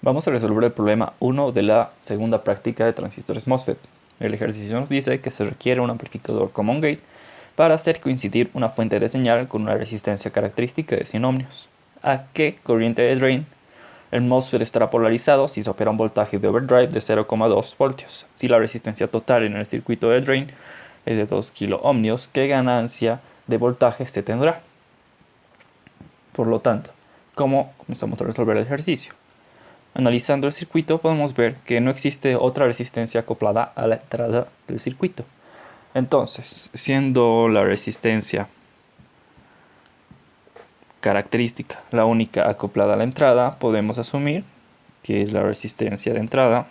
Vamos a resolver el problema 1 de la segunda práctica de transistores MOSFET. El ejercicio nos dice que se requiere un amplificador common gate para hacer coincidir una fuente de señal con una resistencia característica de 100 ohmios. ¿A qué corriente de drain el MOSFET estará polarizado si se opera un voltaje de overdrive de 0,2 voltios? Si la resistencia total en el circuito de drain es de 2 kilo ohmios, ¿qué ganancia de voltaje se tendrá? Por lo tanto, ¿cómo comenzamos a resolver el ejercicio? Analizando el circuito podemos ver que no existe otra resistencia acoplada a la entrada del circuito. Entonces, siendo la resistencia característica la única acoplada a la entrada, podemos asumir que la resistencia de entrada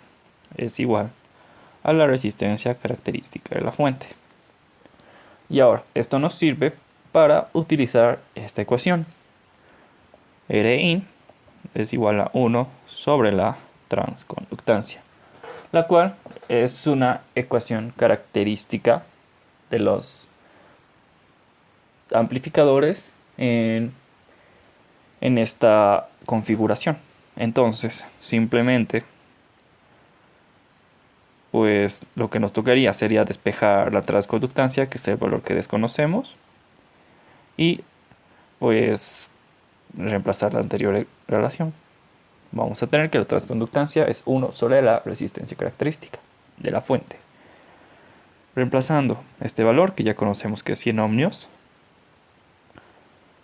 es igual a la resistencia característica de la fuente. Y ahora, esto nos sirve para utilizar esta ecuación. Rin es igual a 1 sobre la transconductancia, la cual es una ecuación característica de los amplificadores en esta configuración. Entonces, simplemente, pues lo que nos tocaría sería despejar la transconductancia, que es el valor que desconocemos, y pues reemplazar la anterior relación. Vamos a tener que la transconductancia es 1 sobre la resistencia característica de la fuente. Reemplazando este valor, que ya conocemos que es 100 ohmios,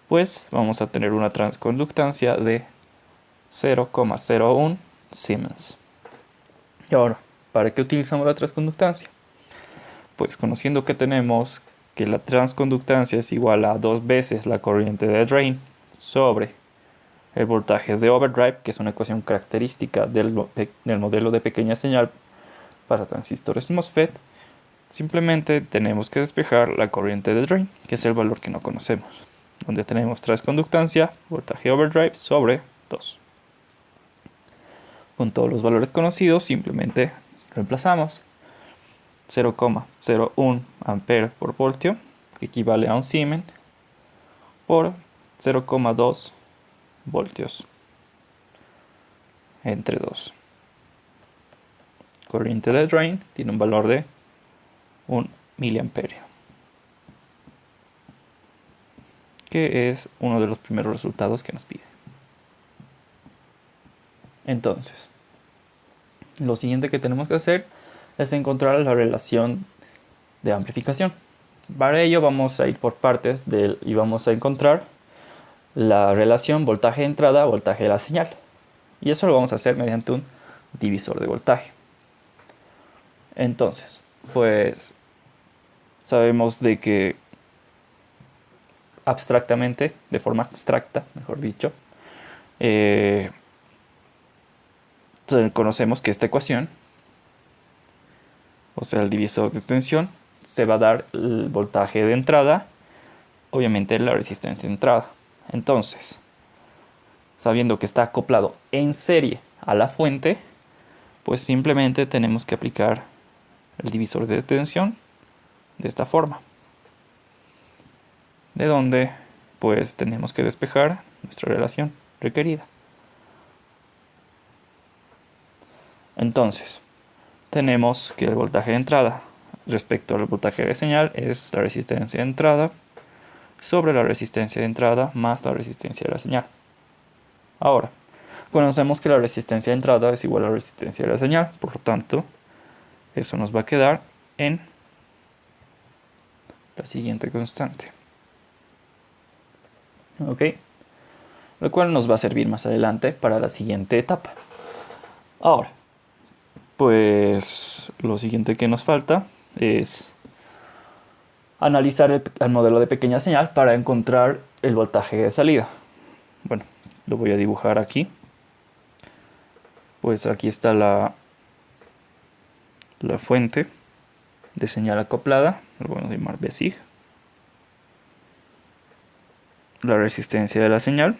pues vamos a tener una transconductancia de 0,01 Siemens. Y ahora, ¿para qué utilizamos la transconductancia? Pues conociendo que tenemos que la transconductancia es igual a 2 veces la corriente de drain sobre el voltaje de overdrive, que es una ecuación característica del modelo de pequeña señal para transistores MOSFET, simplemente tenemos que despejar la corriente de drain, que es el valor que no conocemos, donde tenemos transconductancia, voltaje overdrive sobre 2. Con todos los valores conocidos simplemente reemplazamos 0,01 ampere por voltio, que equivale a un Siemens, por 0,2 voltios entre 2. Corriente de drain tiene un valor de 1 miliamperio, que es uno de los primeros resultados que nos pide. Entonces, lo siguiente que tenemos que hacer es encontrar la relación de amplificación. Para ello vamos a ir por partes y vamos a encontrar la relación voltaje de entrada, voltaje de la señal. Y eso lo vamos a hacer mediante un divisor de voltaje. Entonces, pues sabemos de que abstractamente, de forma abstracta, mejor dicho, conocemos que esta ecuación, o sea, el divisor de tensión, se va a dar el voltaje de entrada, obviamente la resistencia de entrada. Entonces, sabiendo que está acoplado en serie a la fuente, pues simplemente tenemos que aplicar el divisor de tensión de esta forma, de donde pues tenemos que despejar nuestra relación requerida. Entonces, tenemos que el voltaje de entrada respecto al voltaje de señal es la resistencia de entrada sobre la resistencia de entrada más la resistencia de la señal. Ahora, conocemos que la resistencia de entrada es igual a la resistencia de la señal, por lo tanto, eso nos va a quedar en la siguiente constante. ¿Ok? Lo cual nos va a servir más adelante para la siguiente etapa. Ahora, pues lo siguiente que nos falta es analizar el modelo de pequeña señal para encontrar el voltaje de salida. Bueno, lo voy a dibujar aquí. Pues aquí está la fuente de señal acoplada, lo voy a llamar BSIG. La resistencia de la señal.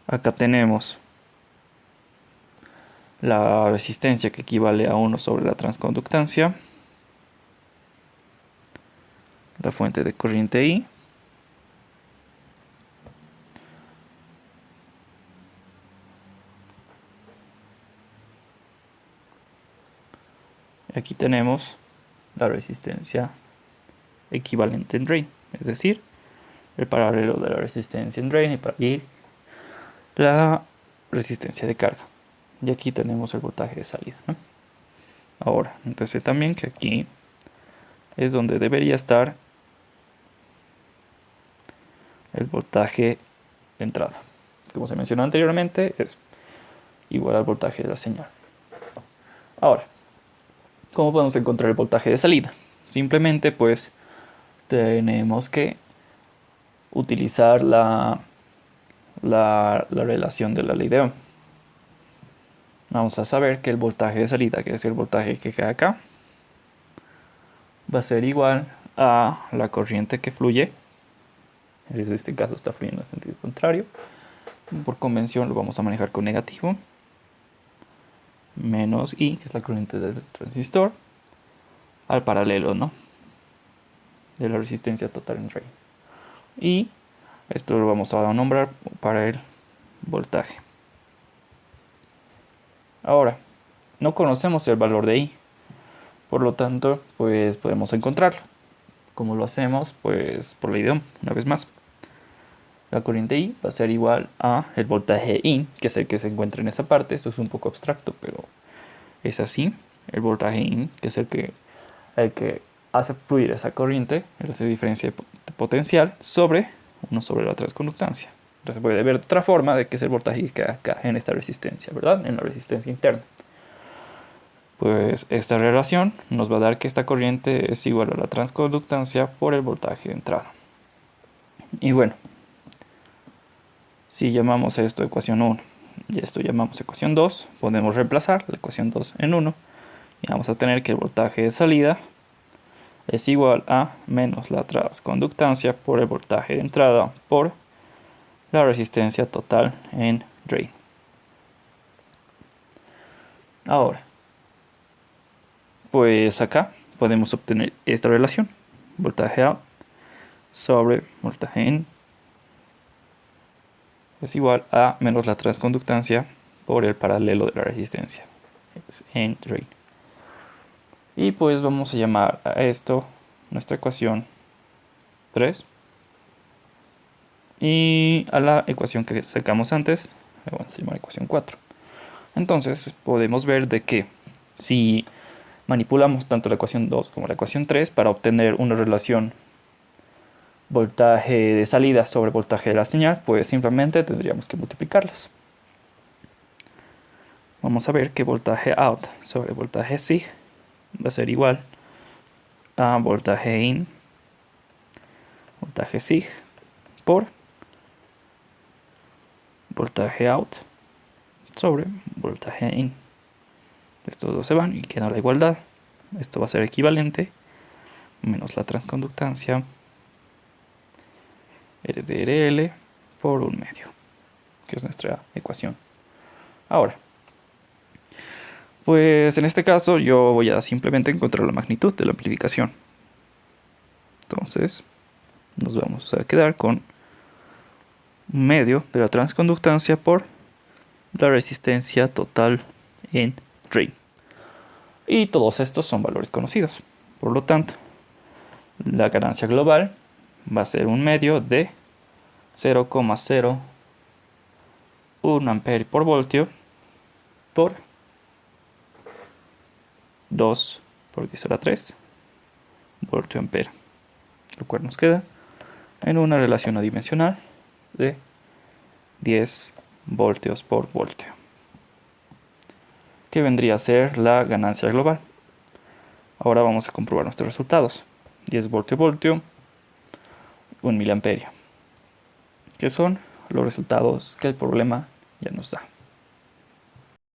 Acá tenemos la resistencia, que equivale a 1 sobre la transconductancia, la fuente de corriente I, aquí tenemos la resistencia equivalente en drain, es decir, el paralelo de la resistencia en drain y la resistencia de carga. Y aquí tenemos el voltaje de salida, ¿no? Ahora, entonces también que aquí es donde debería estar el voltaje de entrada. Como se mencionó anteriormente, es igual al voltaje de la señal. Ahora, ¿cómo podemos encontrar el voltaje de salida? Simplemente pues tenemos que utilizar la relación de la ley de Ohm. Vamos a saber que el voltaje de salida, que es el voltaje que queda acá, va a ser igual a la corriente que fluye. En este caso está fluyendo en sentido contrario. Por convención lo vamos a manejar con negativo. Menos I, que es la corriente del transistor, al paralelo, ¿no?, de la resistencia total en drain. Y esto lo vamos a nombrar para el voltaje. Ahora, no conocemos el valor de I, por lo tanto, pues podemos encontrarlo. ¿Cómo lo hacemos? Pues por ley de Ohm, una vez más. La corriente I va a ser igual a el voltaje IN, que es el que se encuentra en esa parte. Esto es un poco abstracto, pero es así. El voltaje IN, que es el que hace fluir esa corriente, esa diferencia de potencial, sobre la transconductancia. Entonces se puede ver de otra forma de que es el voltaje que queda acá en esta resistencia, ¿verdad? En la resistencia interna. Pues esta relación nos va a dar que esta corriente es igual a la transconductancia por el voltaje de entrada. Y bueno, si llamamos a esto ecuación 1 y esto llamamos ecuación 2, podemos reemplazar la ecuación 2 en 1 y vamos a tener que el voltaje de salida es igual a menos la transconductancia por el voltaje de entrada por la resistencia total en drain. Ahora, pues acá podemos obtener esta relación, voltaje out sobre voltaje in es igual a menos la transconductancia por el paralelo de la resistencia en drain. Y pues vamos a llamar a esto nuestra ecuación 3. Y a la ecuación que sacamos antes, vamos a llamar ecuación 4. Entonces podemos ver de que si manipulamos tanto la ecuación 2 como la ecuación 3 para obtener una relación voltaje de salida sobre voltaje de la señal, pues simplemente tendríamos que multiplicarlas. Vamos a ver que voltaje out sobre voltaje sig va a ser igual a voltaje in, voltaje sig, por voltaje out sobre voltaje in. Estos dos se van y queda la igualdad. Esto va a ser equivalente menos la transconductancia R de RL por 1/2, que es nuestra ecuación. Ahora, pues en este caso yo voy a simplemente encontrar la magnitud de la amplificación. Entonces nos vamos a quedar con 1/2 de la transconductancia por la resistencia total en drain. Y todos estos son valores conocidos. Por lo tanto, la ganancia global va a ser 1/2 de 0,01 ampere por voltio por 2 por 10 a la 3 voltio ampere, lo cual nos queda en una relación adimensional de 10 voltios por voltio, que vendría a ser la ganancia global. Ahora vamos a comprobar nuestros resultados. 10 voltio voltio, 1 miliamperio, que son los resultados que el problema ya nos da.